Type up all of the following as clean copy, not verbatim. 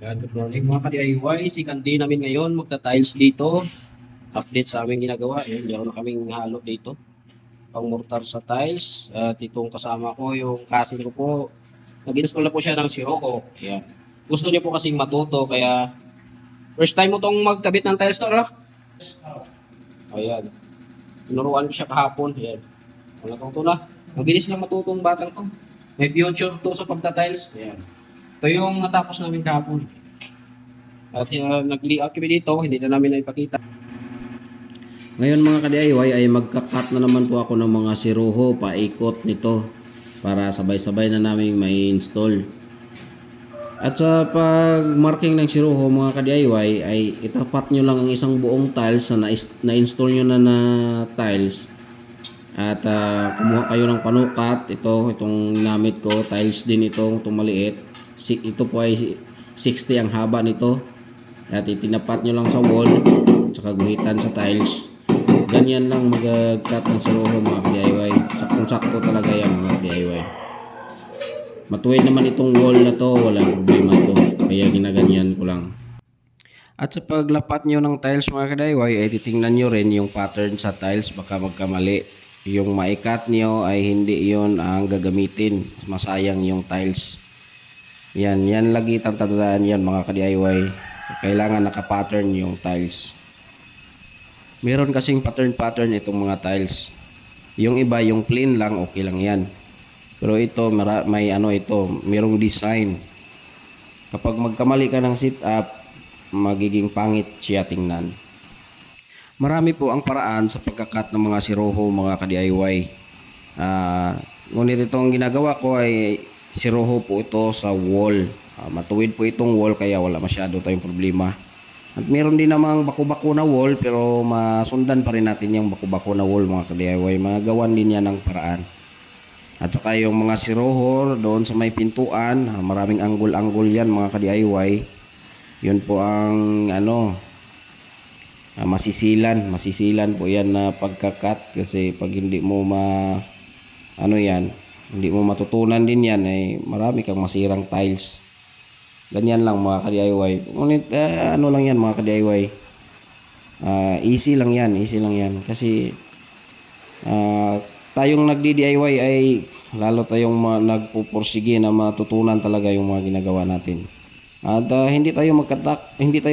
Yan, good morning mga ka-DIY. Si Kandi namin ngayon magta-tiles dito. Update sa aming ginagawa. Yan, meron na kaming halo dito. Pang mortar sa tiles. At itong kasama ko, yung cousin ko po. Nag-install na po siya ng Sirocco. Yan. Gusto niya po kasing matuto. Kaya first time mo tong magkabit ng tiles to, no? Ayan. Tinuruan ko siya kahapon. Yan. Natuto na. Mabilis lang matutong batang to. May future to sa pagta-tiles. Yan. Ito yung natapos namin kahapon. At nag-layout kami dito, hindi na namin naipakita. Ngayon mga ka-DIY ay magka-cut na naman po ako ng mga siruho paikot nito para sabay-sabay na namin mai-install. At sa pag-marking ng siruho mga ka-DIY ay itapat nyo lang ang isang buong tiles na na-install nyo na tiles. At kumuha kayo ng panukat. Itong ginamit ko, tiles din itong maliit. Ito po ay 60 ang haba nito. At itinapat nyo lang sa wall tsaka guhitan sa tiles. Ganyan lang mag-cut ng siruho mga ka-DIY. Saktong-sakto talaga yan mga ka-DIY. Matuwid naman itong wall na to, walang problema to. Kaya ginaganyan ko lang. At sa paglapat nyo ng tiles mga ka-DIY ay titingnan nyo rin yung pattern sa tiles, baka magkamali. Yung maikat nyo ay hindi yon ang gagamitin. Masayang yung tiles. Yan lagi tatandaan yan mga ka-DIY. Kailangan naka-pattern yung tiles. Meron kasing pattern itong mga tiles. Yung iba, yung plain lang, okay lang yan. Pero ito, merong design. Kapag magkamali ka ng sit-up, magiging pangit siya tingnan. Marami po ang paraan sa pagkakat ng mga siruho, mga ka-DIY. Ngunit itong ginagawa ko ay siruho po ito sa wall. Matuwid po itong wall kaya wala masyado tayong problema. At meron din namang bako-bako na wall pero masundan pa rin natin yung bako-bako na wall mga ka-DIY. Magawan din yan ng paraan. At saka yung mga siruho doon sa may pintuan, maraming angle-angle yan mga ka-DIY. Yun po ang masisilan po yan na pagkakat kasi pag hindi mo hindi mo matutunan din yan ay marami kang masirang tiles. Ganyan lang mga ka-DIY. Ngunit lang yan mga ka-DIY. Easy lang yan kasi tayong nagdi-DIY ay lalo tayong nagpupursige na matutunan talaga yung mga ginagawa natin. At hindi tayo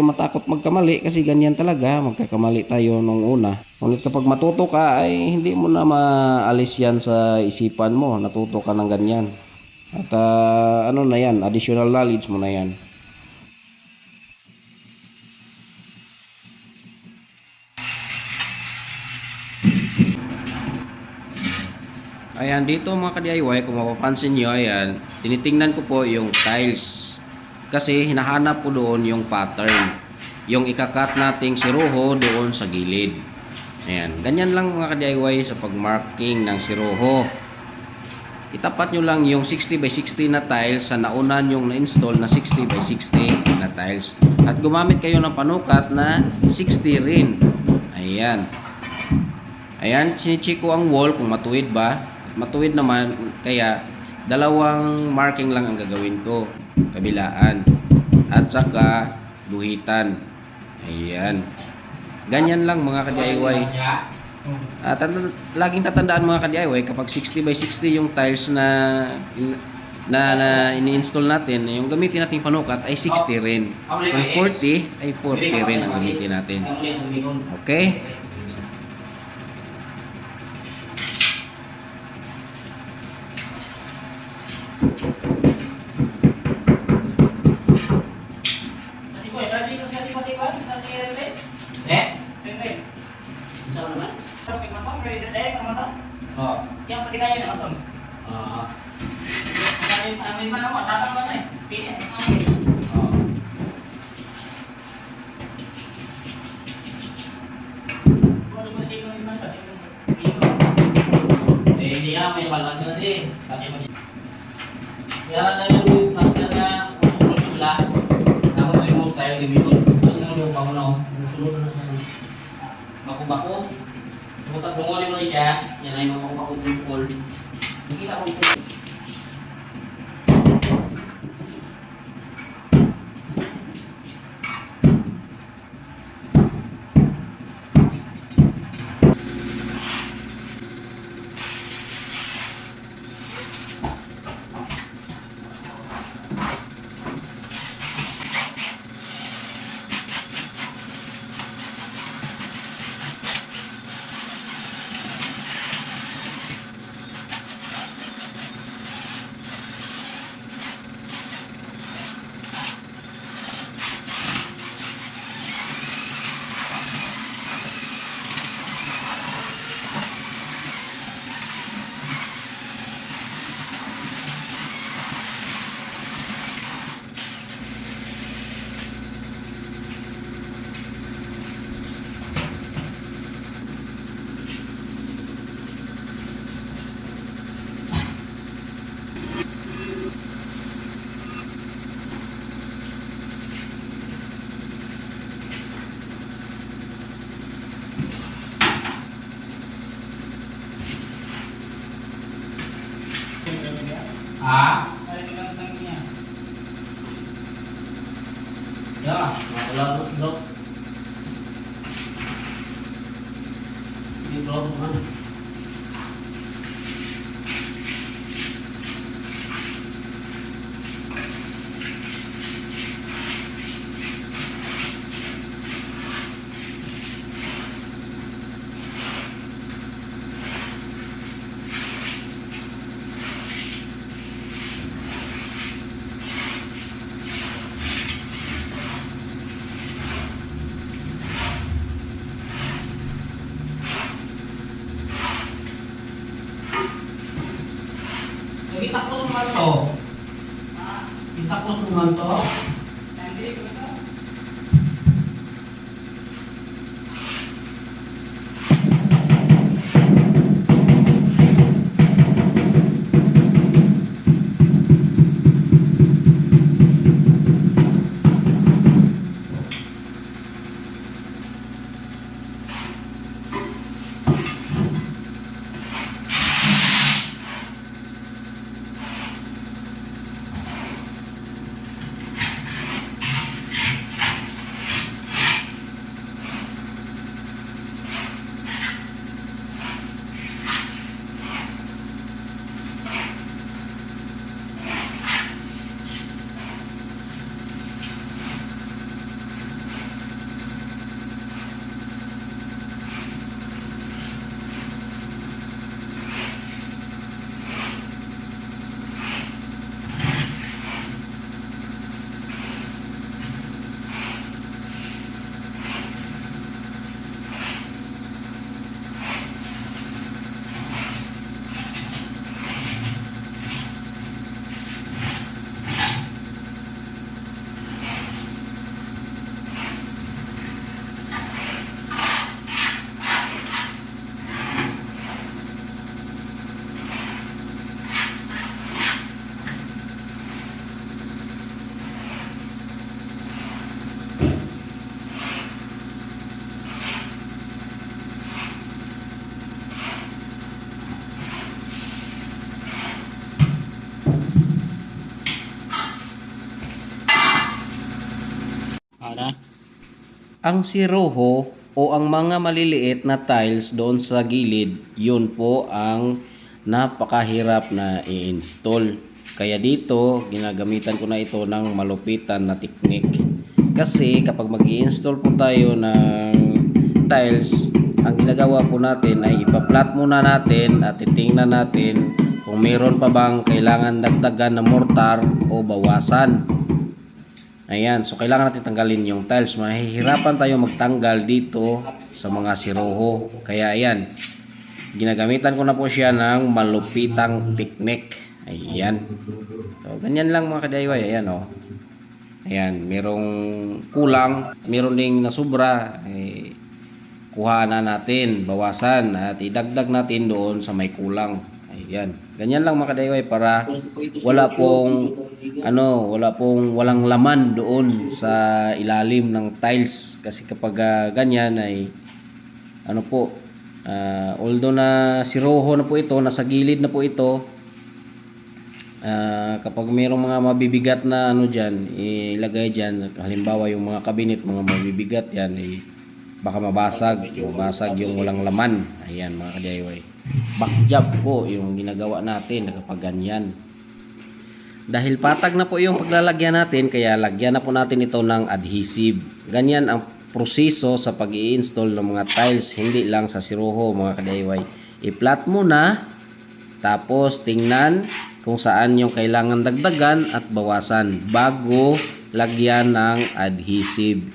matakot magkamali kasi ganyan talaga, magkakamali tayo nung una. Ngunit kapag matuto ka ay hindi mo na maalis yan sa isipan mo, natuto ka ng ganyan. At na yan, additional knowledge mo na yan. Ayan, dito mga ka-DIY, kung mapapansin nyo, ayan, tinitingnan ko po yung tiles. Kasi hinahanap ko doon yung pattern. Yung ikakat nating siruho doon sa gilid. Ayan, ganyan lang mga ka-DIY sa pag-marking ng siruho. Itapat nyo lang yung 60 by 60 na tiles sa naunan yung na-install na 60 by 60 na tiles. At gumamit kayo ng panukat na 60 rin. Ayan. Ayan, sinicheck ko ang wall kung matuwid ba. Matuwid naman, kaya dalawang marking lang ang gagawin ko. Kabilaan. At saka guhitan. Ayan. Ganyan lang mga ka-DIY. At laging tatandaan mga ka-DIY kapag 60 by 60 yung tiles na ini-install natin, yung gamitin nating panukat ay 60 rin. Kung 40 ay 40 rin ang gamitin natin. Okay? Yang pati kayo na masong. Amin man ako, tatang ba na eh. Pinis. Sumunod mo siya yung iman sa hindi nga, may balag na din. Kaya na yung master na kumulula. Ako na yung style ni Bicol. Ang lupa mo na ako. Musulod na siya. Bako-bako. Sumunod bumuli mo siya. Yan ay mga bako-bako. Nakita ko po. Ya, wala terus bro. Ini bro, mana? Itapos mo man to. Itapos mo man to. Ada. Ang siroho o ang mga maliliit na tiles doon sa gilid, yun po ang napakahirap na i-install. Kaya dito, ginagamitan ko na ito ng malupitan na technique. Kasi kapag mag-i-install po tayo ng tiles, ang ginagawa po natin ay ipa-flat muna natin at titingnan natin kung meron pa bang kailangan dagdagan na mortar o bawasan. Ayan, so kailangan natin tanggalin yung tiles. Mahihirapan tayo magtanggal dito sa mga siroho. Kaya ayan, ginagamitan ko na po siya ng malupitang technique. Ayan. So, ganyan lang mga ka-DIY. Ayan, oh. Ayan, merong kulang, meron ding nasubra. Kuha na natin, bawasan, at idagdag natin doon sa may kulang. Ayan. Ganyan lang mga ka-DIY para wala pong walang laman doon sa ilalim ng tiles. Kasi kapag ganyan ay although na siroho na po ito, nasa gilid na po ito, kapag mayroong mga mabibigat na dyan, ilagay dyan, halimbawa yung mga kabinet, mga mabibigat yan, baka mabasag yung walang laman. Ayan mga ka-DIY, backjob po yung ginagawa natin kapag ganyan. Dahil patag na po yung paglalagyan natin, kaya lagyan na po natin ito ng adhesive. Ganyan ang proseso sa pag-i-install ng mga tiles, hindi lang sa siroho mga ka-DIY. I-flat muna, tapos tingnan kung saan yung kailangan dagdagan at bawasan bago lagyan ng adhesive.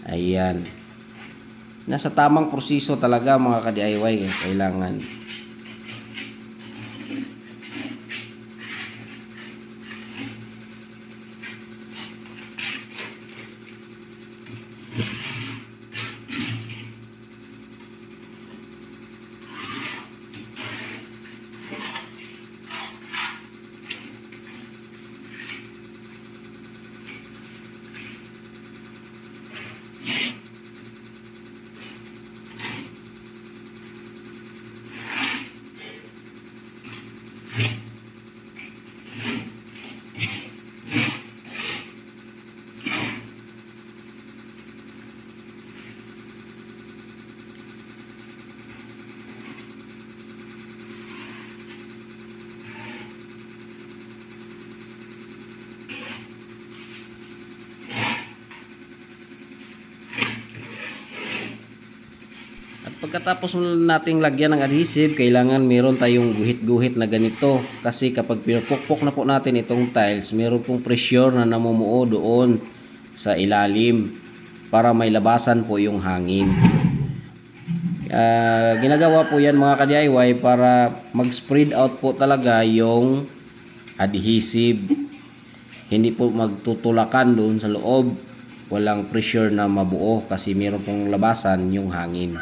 Ayan. Nasa tamang proseso talaga mga ka-DIY kailangan. pagkatapos nating lagyan ng adhesive, kailangan meron tayong guhit-guhit na ganito. Kasi kapag pinupukpok na po natin itong tiles, meron pong pressure na namumuo doon sa ilalim para may labasan po yung hangin. Ginagawa po yan mga ka-DIY para mag-spread out po talaga yung adhesive. Hindi po magtutulakan doon sa loob. Walang pressure na mabuo kasi meron pong labasan yung hangin.